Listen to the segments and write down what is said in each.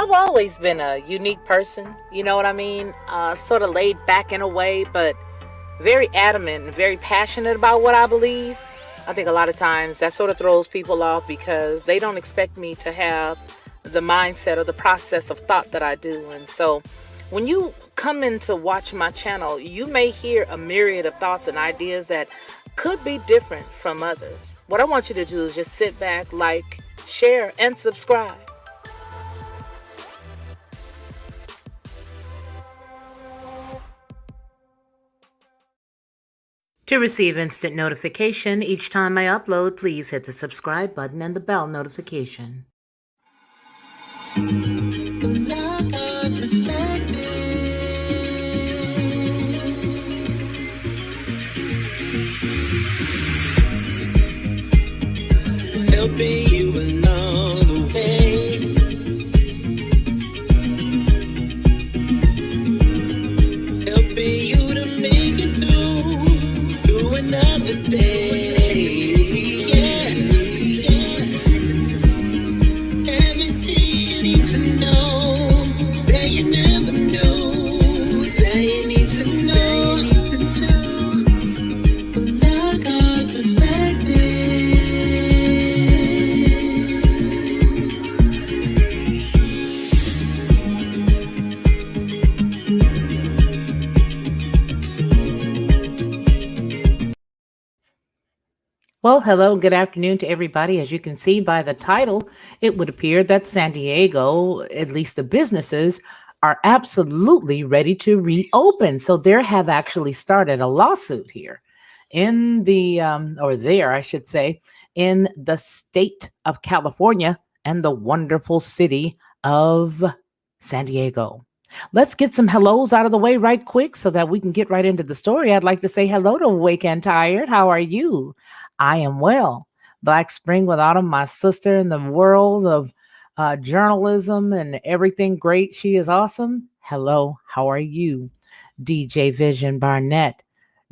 I've always been a unique person, you know what I mean? Sort of laid back in a way, but very adamant and very passionate about what I believe. I think a lot of times that sort of throws people off because they don't expect me to have the mindset or the process of thought that I do. And so when you come in to watch my channel, you may hear a myriad of thoughts and ideas that could be different from others. What I want you to do is just sit back, like, share, and subscribe. To receive instant notification each time I upload, please hit the subscribe button and the bell notification. Helping you along the way. Helping you to make it through another day. Yeah. Everything you need to know that you never knew that you need to know. Like our perspective. Well, hello, good afternoon to everybody. As you can see by the title, it would appear that San Diego, at least the businesses, are absolutely ready to reopen. So there have actually started a lawsuit here in I should say, in the state of California and the wonderful city of San Diego. Let's get some hellos out of the way right quick so that we can get right into the story. I'd like to say hello to Awake and Tired. How are you? I am well. Black Spring with Autumn, my sister in the world of journalism and everything great. She is awesome. Hello, how are you? DJ Vision Barnett.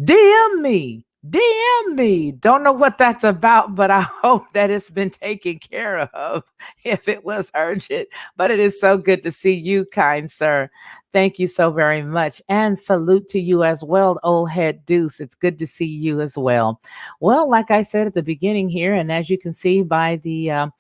DM me. DM me. Don't know what that's about, but I hope that it's been taken care of if it was urgent. But it is so good to see you, kind sir. Thank you so very much. And salute to you as well, old head Deuce. It's good to see you as well. Well, like I said at the beginning here, and as you can see by the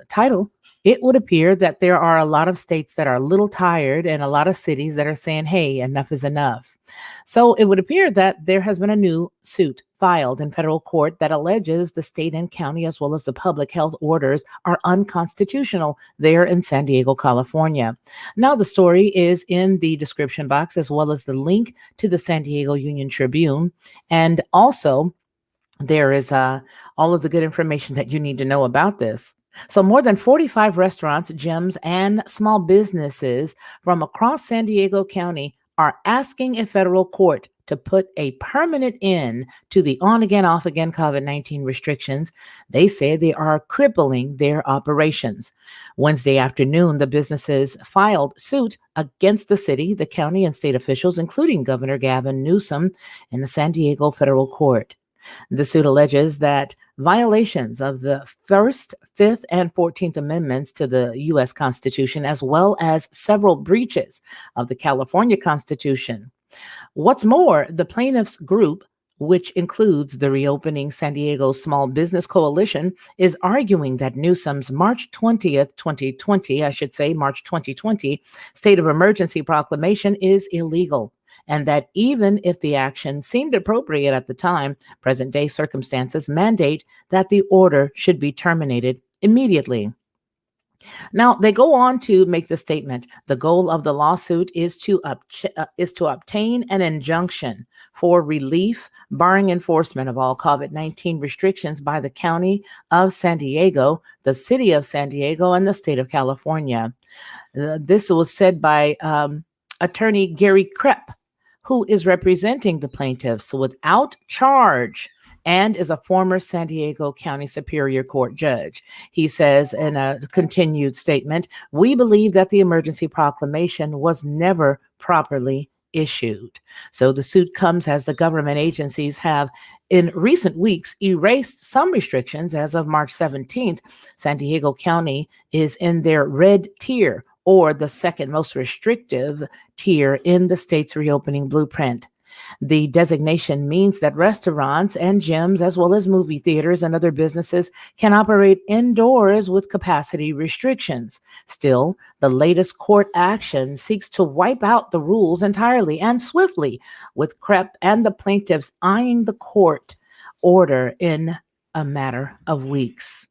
title, it would appear that there are a lot of states that are a little tired and a lot of cities that are saying, hey, enough is enough. So it would appear that there has been a new suit filed in federal court that alleges the state and county, as well as the public health orders, are unconstitutional there in San Diego, California. Now, the story is in the description box, as well as the link to the San Diego Union Tribune. And also, there is all of the good information that you need to know about this. So more than 45 restaurants, gyms, and small businesses from across San Diego County are asking a federal court to put a permanent end to the on-again, off-again COVID-19 restrictions. They say they are crippling their operations. Wednesday afternoon, the businesses filed suit against the city, the county, and state officials, including Governor Gavin Newsom, in the San Diego federal court. The suit alleges that violations of the First, Fifth, and 14th Amendments to the U.S. Constitution, as well as several breaches of the California Constitution. What's more, the plaintiffs' group, which includes the Reopening San Diego Small Business Coalition, is arguing that Newsom's March 20th, 2020, March 2020, state of emergency proclamation is illegal, and that even if the action seemed appropriate at the time, present-day circumstances mandate that the order should be terminated immediately. Now, they go on to make the statement. The goal of the lawsuit is to obtain an injunction for relief, barring enforcement of all COVID-19 restrictions by the County of San Diego, the City of San Diego, and the State of California. This was said by Attorney Gary Krepp, who is representing the plaintiffs without charge and is a former San Diego County Superior Court judge. He says in a continued statement, "We believe that the emergency proclamation was never properly issued. So the suit comes as the government agencies have in recent weeks erased some restrictions. As of March 17th, San Diego County is in their red tier, or the second most restrictive tier in the state's reopening blueprint. The designation means that restaurants and gyms, as well as movie theaters and other businesses, can operate indoors with capacity restrictions. Still, the latest court action seeks to wipe out the rules entirely and swiftly, with Krepp and the plaintiffs eyeing the court order in a matter of weeks.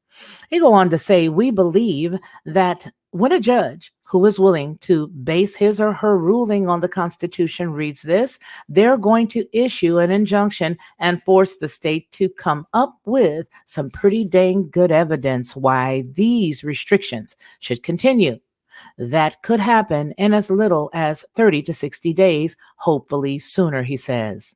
He go on to say, we believe that when a judge who is willing to base his or her ruling on the Constitution reads this, they're going to issue an injunction and force the state to come up with some pretty dang good evidence why these restrictions should continue. That could happen in as little as 30 to 60 days, hopefully sooner, he says.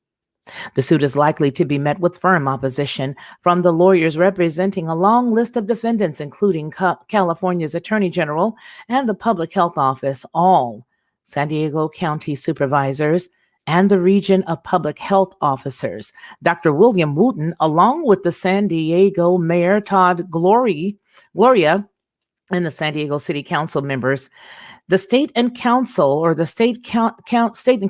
The suit is likely to be met with firm opposition from the lawyers representing a long list of defendants, including California's Attorney General and the Public Health Office, all San Diego County supervisors, and the region of public health officers. Dr. William Wooten, along with the San Diego Mayor Todd Gloria, and the San Diego City Council members. The state and council, or the state and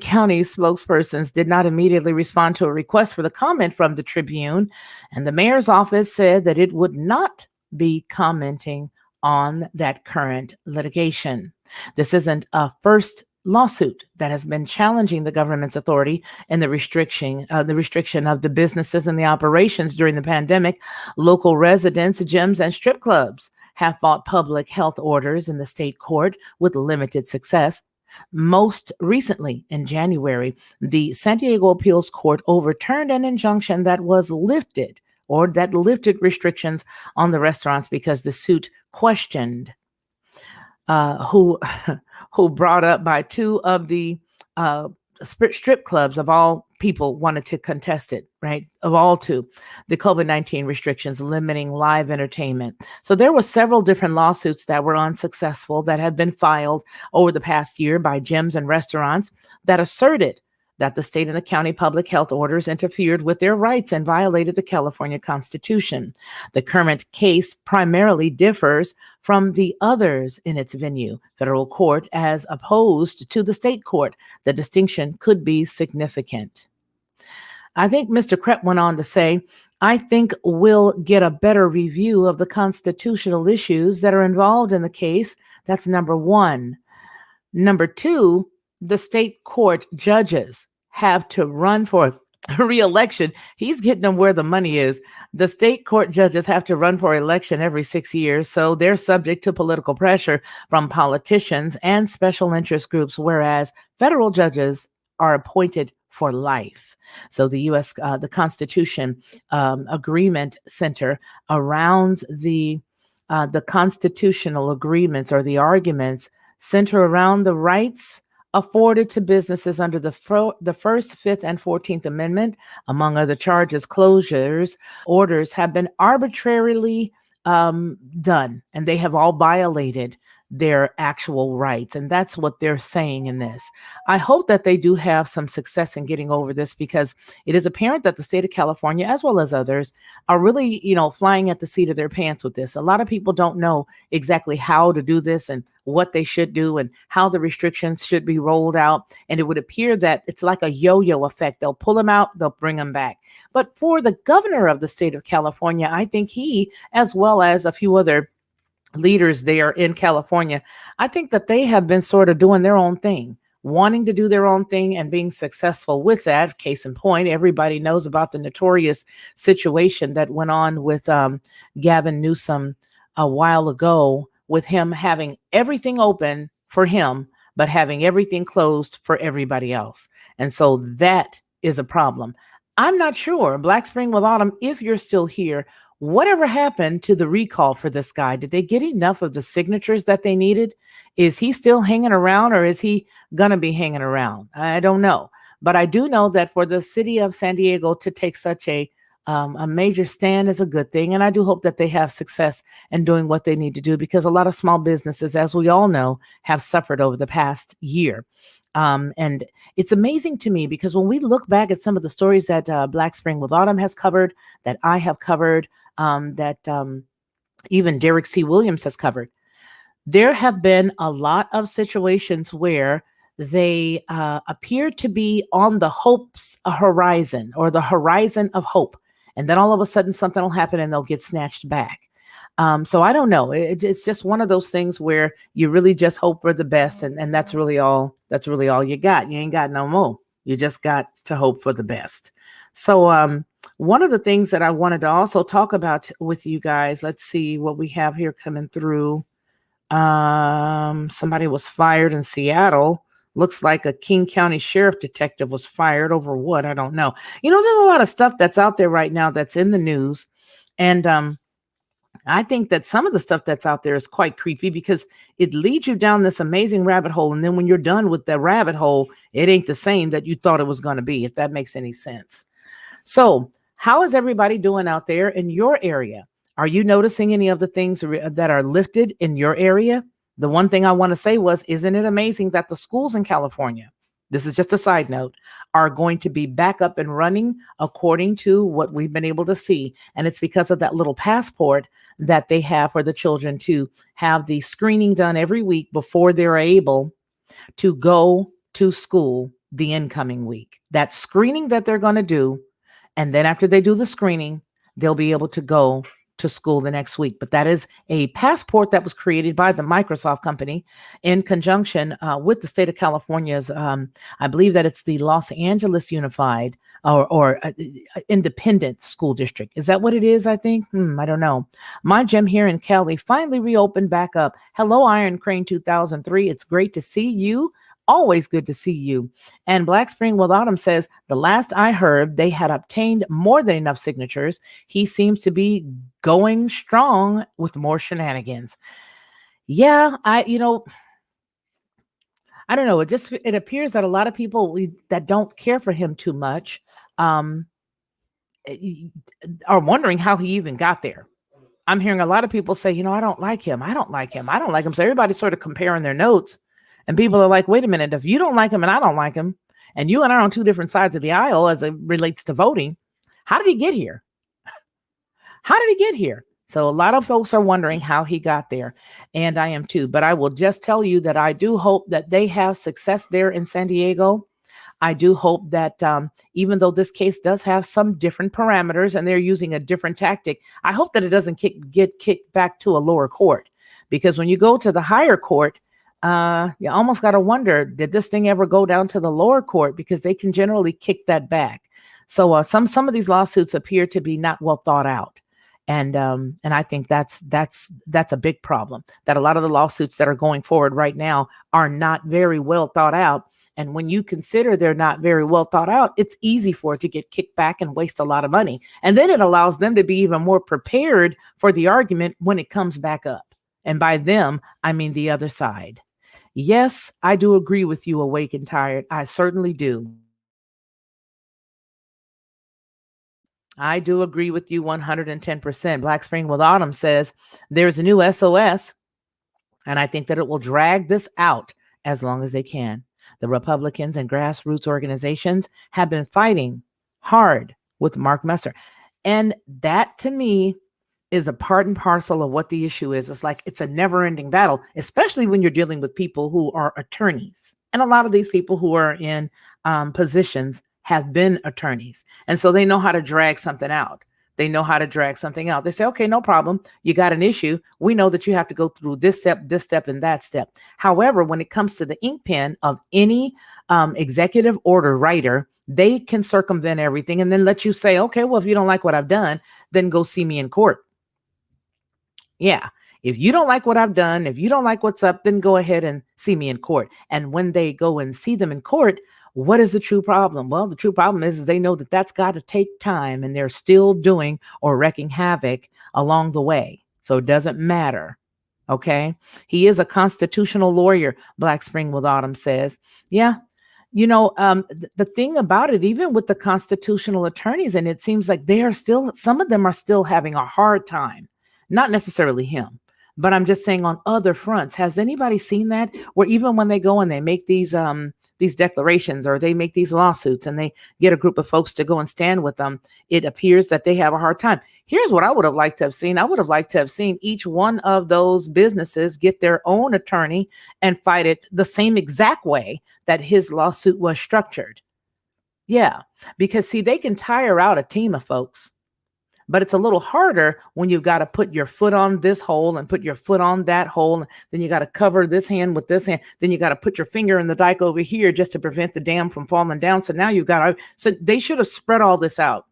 county spokespersons, did not immediately respond to a request for the comment from the Tribune, and the mayor's office said that it would not be commenting on that current litigation. This isn't a first lawsuit that has been challenging the government's authority in the restriction of the businesses and the operations during the pandemic. Local residents, gyms, and strip clubs have fought public health orders in the state court with limited success. Most recently, in January, the San Diego Appeals Court overturned an injunction that was lifted, or that lifted restrictions on the restaurants because the suit questioned who brought up by two of the strip clubs of all people wanted to contest it, right? Of all two, the COVID-19 restrictions limiting live entertainment. So there were several different lawsuits that were unsuccessful that had been filed over the past year by gyms and restaurants that asserted that the state and the county public health orders interfered with their rights and violated the California Constitution. The current case primarily differs from the others in its venue, federal court, as opposed to the state court. The distinction could be significant. I think Mr. Krepp went on to say, I think we'll get a better review of the constitutional issues that are involved in the case. That's number one. Number two, the state court judges have to run for re-election. He's getting them where the money is. The state court judges have to run for election every 6 years, so they're subject to political pressure from politicians and special interest groups, whereas federal judges are appointed for life. So the Constitution Agreement Center around the constitutional agreements, or the arguments, center around the rights afforded to businesses under the First, Fifth, and 14th Amendment. Among other charges, closures orders have been arbitrarily done, and they have all violated their actual rights. And that's what they're saying in this. I hope that they do have some success in getting over this, because it is apparent that the state of California, as well as others, are really, flying at the seat of their pants with this. A lot of people don't know exactly how to do this and what they should do and how the restrictions should be rolled out. And it would appear that it's like a yo-yo effect. They'll pull them out, they'll bring them back. But for the governor of the state of California, I think he, as well as a few other leaders there in California, I think that they have been sort of doing their own thing, wanting to do their own thing and being successful with that. Case in point, everybody knows about the notorious situation that went on with Gavin Newsom a while ago, with him having everything open for him, but having everything closed for everybody else. And so that is a problem. I'm not sure, Black Spring with Autumn, if you're still here, whatever happened to the recall for this guy? Did they get enough of the signatures that they needed? Is he still hanging around, or is he going to be hanging around? I don't know. But I do know that for the city of San Diego to take such a major stand is a good thing. And I do hope that they have success in doing what they need to do, because a lot of small businesses, as we all know, have suffered over the past year. And it's amazing to me because when we look back at some of the stories that Black Spring with Autumn has covered, that I have covered, that even Derek C. Williams has covered, there have been a lot of situations where they appear to be on the hope's horizon or the horizon of hope. And then all of a sudden something will happen and they'll get snatched back. So I don't know. It's just one of those things where you really just hope for the best. And that's really all you got. You ain't got no more. You just got to hope for the best. So one of the things that I wanted to also talk about with you guys, let's see what we have here coming through. Somebody was fired in Seattle. Looks like a King County sheriff detective was fired over what? I don't know. There's a lot of stuff that's out there right now that's in the news. And I think that some of the stuff that's out there is quite creepy because it leads you down this amazing rabbit hole. And then when you're done with the rabbit hole, it ain't the same that you thought it was going to be, if that makes any sense. So how is everybody doing out there in your area? Are you noticing any of the things that are lifted in your area? The one thing I want to say was, isn't it amazing that the schools in California, this is just a side note, are going to be back up and running according to what we've been able to see. And it's because of that little passport that they have for the children to have the screening done every week before they're able to go to school the incoming week. That screening that they're going to do. And then after they do the screening, they'll be able to go to school the next week. But that is a passport that was created by the Microsoft company in conjunction with the state of California's, I believe that it's the Los Angeles Unified or Independent School District. Is that what it is? I think. I don't know. My gym here in Cali finally reopened back up. Hello, Iron Crane 2003. It's great to see you. Always good to see you. And Black Spring with Autumn says, the last I heard, they had obtained more than enough signatures. He seems to be going strong with more shenanigans. Yeah, I don't know. It appears that a lot of people that don't care for him too much are wondering how he even got there. I'm hearing a lot of people say, I don't like him. I don't like him. I don't like him. So everybody's sort of comparing their notes. And people are like, wait a minute, if you don't like him and I don't like him, and you and I are on two different sides of the aisle as it relates to voting, how did he get here? How did he get here? So a lot of folks are wondering how he got there. And I am too. But I will just tell you that I do hope that they have success there in San Diego. I do hope that even though this case does have some different parameters and they're using a different tactic, I hope that it doesn't get kicked back to a lower court. Because when you go to the higher court, you almost got to wonder, did this thing ever go down to the lower court? Because they can generally kick that back. So some of these lawsuits appear to be not well thought out. And I think that's a big problem, that a lot of the lawsuits that are going forward right now are not very well thought out. And when you consider they're not very well thought out, it's easy for it to get kicked back and waste a lot of money. And then it allows them to be even more prepared for the argument when it comes back up. And by them, I mean the other side. Yes, I do agree with you, Awake and Tired. I certainly do. I do agree with you 110%. Black Spring with Autumn says there's a new SOS, and I think that it will drag this out as long as they can. The Republicans and grassroots organizations have been fighting hard with Mark Messer. And that, to me, is a part and parcel of what the issue is. It's like it's a never-ending battle, especially when you're dealing with people who are attorneys. And a lot of these people who are in positions have been attorneys. And so they know how to drag something out. They know how to drag something out. They say, okay, no problem. You got an issue. We know that you have to go through this step, and that step. However, when it comes to the ink pen of any executive order writer, they can circumvent everything and then let you say, okay, well, if you don't like what I've done, then go see me in court. Yeah. If you don't like what I've done, if you don't like what's up, then go ahead and see me in court. And when they go and see them in court, what is the true problem? Well, the true problem is they know that that's got to take time, and they're still doing or wreaking havoc along the way. So it doesn't matter. Okay. He is a constitutional lawyer, Black Spring with Autumn says. Yeah. The thing about it, even with the constitutional attorneys, and it seems like some of them are still having a hard time, not necessarily him, But I'm just saying on other fronts, has anybody seen that? Where even when they go and they make these declarations or they make these lawsuits and they get a group of folks to go and stand with them, it appears that they have a hard time. Here's what I would have liked to have seen. I would have liked to have seen each one of those businesses get their own attorney and fight it the same exact way that his lawsuit was structured. Yeah, because see, they can tire out a team of folks, but it's a little harder when you've got to put your foot on this hole and put your foot on that hole. Then you got to cover this hand with this hand. Then you got to put your finger in the dike over here just to prevent the dam from falling down. So now you've got to, so they should have spread all this out.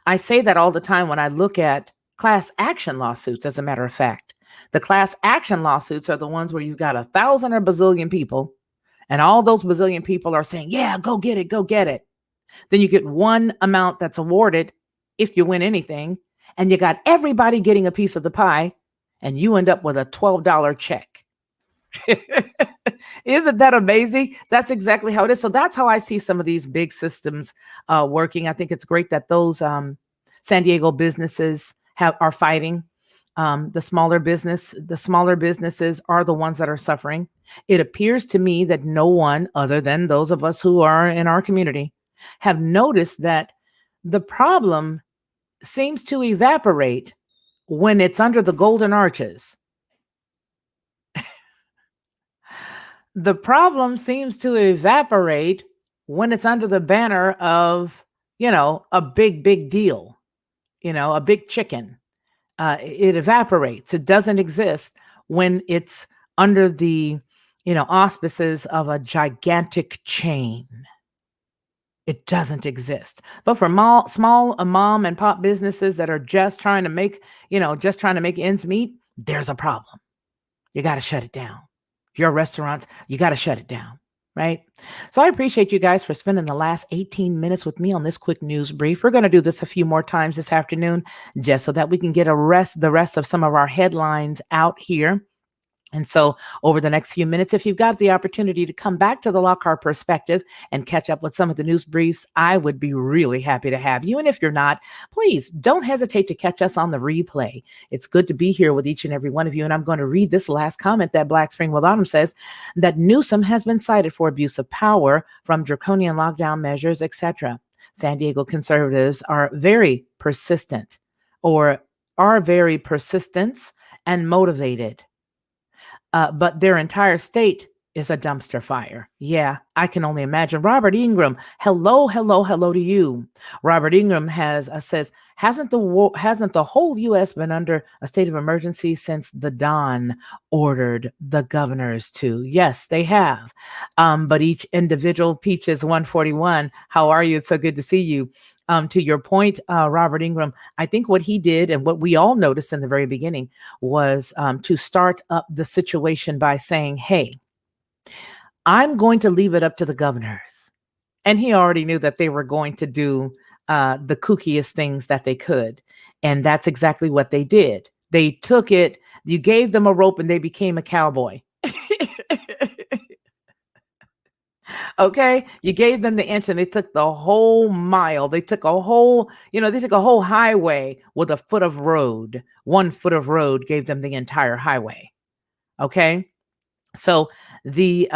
I say that all the time when I look at class action lawsuits, as a matter of fact. The class action lawsuits are the ones where you've got 1,000 or bazillion people, and all those bazillion people are saying, yeah, go get it, go get it. Then you get one amount that's awarded if you win anything, and you got everybody getting a piece of the pie, and you end up with a $12 check. Isn't that amazing? That's exactly how it is. So that's how I see some of these big systems working. I think it's great that those San Diego businesses are fighting. The smaller businesses are the ones that are suffering. It appears to me that no one other than those of us who are in our community have noticed that the problem seems to evaporate when it's under the golden arches. The problem seems to evaporate when it's under the banner of, a big deal, a big chicken. It evaporates. It doesn't exist when it's under the, auspices of a gigantic chain. It doesn't exist. But for small mom and pop businesses that are just trying to make ends meet, there's a problem. You got to shut it down. Your restaurants, you got to shut it down, right? So I appreciate you guys for spending the last 18 minutes with me on this quick news brief. We're going to do this a few more times this afternoon, just so that we can get the rest of some of our headlines out here. And so over the next few minutes, if you've got the opportunity to come back to the Lockhart Perspective and catch up with some of the news briefs, I would be really happy to have you. And if you're not, please don't hesitate to catch us on the replay. It's good to be here with each and every one of you. And I'm going to read this last comment that Black Spring with Autumn says, that Newsom has been cited for abuse of power from draconian lockdown measures, etc. San Diego conservatives are very persistent and motivated. But their entire state is a dumpster fire. Yeah, I can only imagine. Robert Ingram, hello to you. Robert Ingram says, hasn't the whole U.S. been under a state of emergency since the Don ordered the governors to? Yes, they have. But each individual, Peaches 141, how are you? It's so good to see you. To your point, Robert Ingram, I think what he did and what we all noticed in the very beginning was to start up the situation by saying, hey, I'm going to leave it up to the governors. And he already knew that they were going to do the kookiest things that they could. And that's exactly what they did. They took it, you gave them a rope and they became a cowboy. Okay, you gave them the inch and they took the whole mile. They took a whole highway with a foot of road. 1 foot of road gave them the entire highway. Okay. So it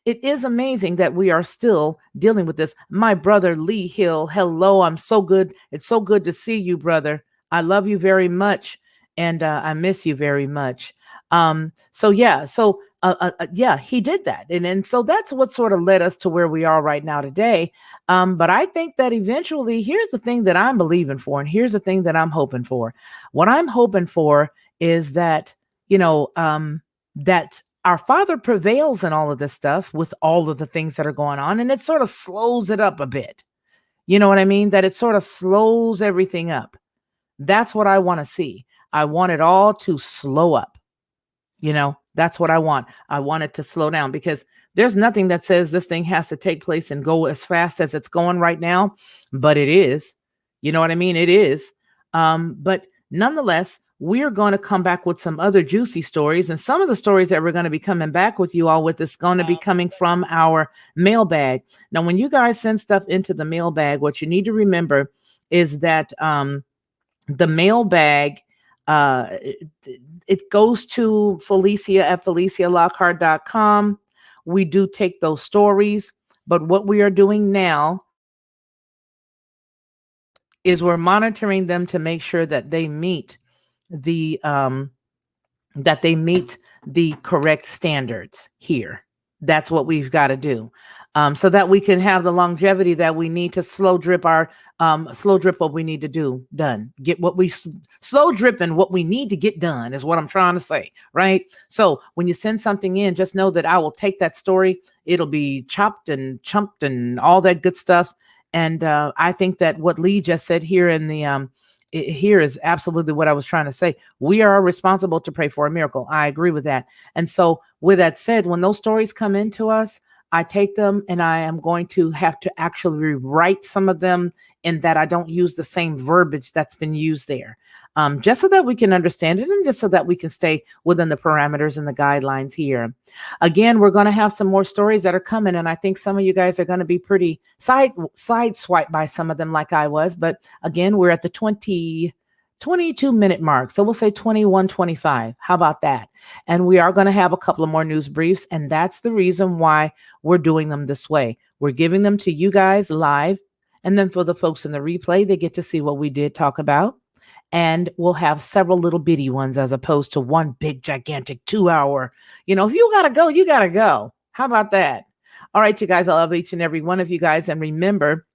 is amazing that we are still dealing with this. My brother Lee Hill, hello, I'm so good. It's so good to see you, brother. I love you very much, and I miss you very much. He did that, and so that's what sort of led us to where we are right now today. But I think that eventually, here's the thing that I'm believing for, and here's the thing that I'm hoping for. What I'm hoping for is that that our Father prevails in all of this stuff with all of the things that are going on, and it sort of slows it up a bit. You know what I mean? That it sort of slows everything up. That's what I want to see. I want it all to slow up. That's what I want. I want it to slow down, because there's nothing that says this thing has to take place and go as fast as it's going right now, but it is. You know what I mean? It is. But nonetheless, we're going to come back with some other juicy stories, and some of the stories that we're going to be coming back with you all with is going to be coming from our mailbag. Now, when you guys send stuff into the mailbag, what you need to remember is that the mailbag it goes to Felicia at FeliciaLockhart.com. We do take those stories, but what we are doing now is we're monitoring them to make sure that they meet the correct standards here. That's what we've got to do, so that we can have the longevity that we need to slow drip what we need to do done. Get what we slow dripping what we need to get done is what I'm trying to say, right? So when you send something in, just know that I will take that story. It'll be chopped and chumped and all that good stuff. And I think that what Lee just said here in the here is absolutely what I was trying to say. We are responsible to pray for a miracle. I agree with that. And so with that said, when those stories come into us, I take them and I am going to have to actually rewrite some of them in that I don't use the same verbiage that's been used there, just so that we can understand it and just so that we can stay within the parameters and the guidelines here. Again, we're going to have some more stories that are coming, and I think some of you guys are going to be pretty sideswiped by some of them like I was. But again, we're at the 22-minute mark. So we'll say 21:25. How about that? And we are going to have a couple of more news briefs. And that's the reason why we're doing them this way. We're giving them to you guys live. And then for the folks in the replay, they get to see what we did talk about. And we'll have several little bitty ones as opposed to one big, gigantic 2-hour. If you got to go, you got to go. How about that? All right, you guys, I love each and every one of you guys. And remember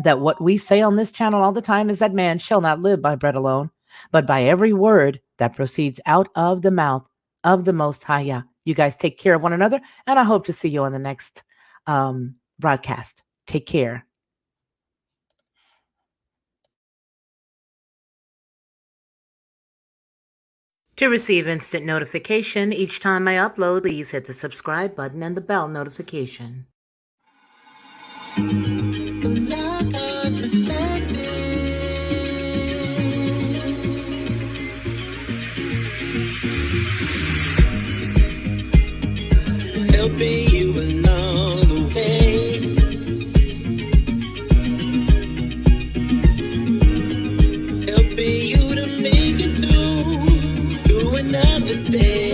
that what we say on this channel all the time is that man shall not live by bread alone, but by every word that proceeds out of the mouth of the Most High. You guys take care of one another, and I hope to see you on the next broadcast. Take care. To receive instant notification each time I upload, please hit the subscribe button and the bell notification. Helping you along the way, helping you to make it through another day.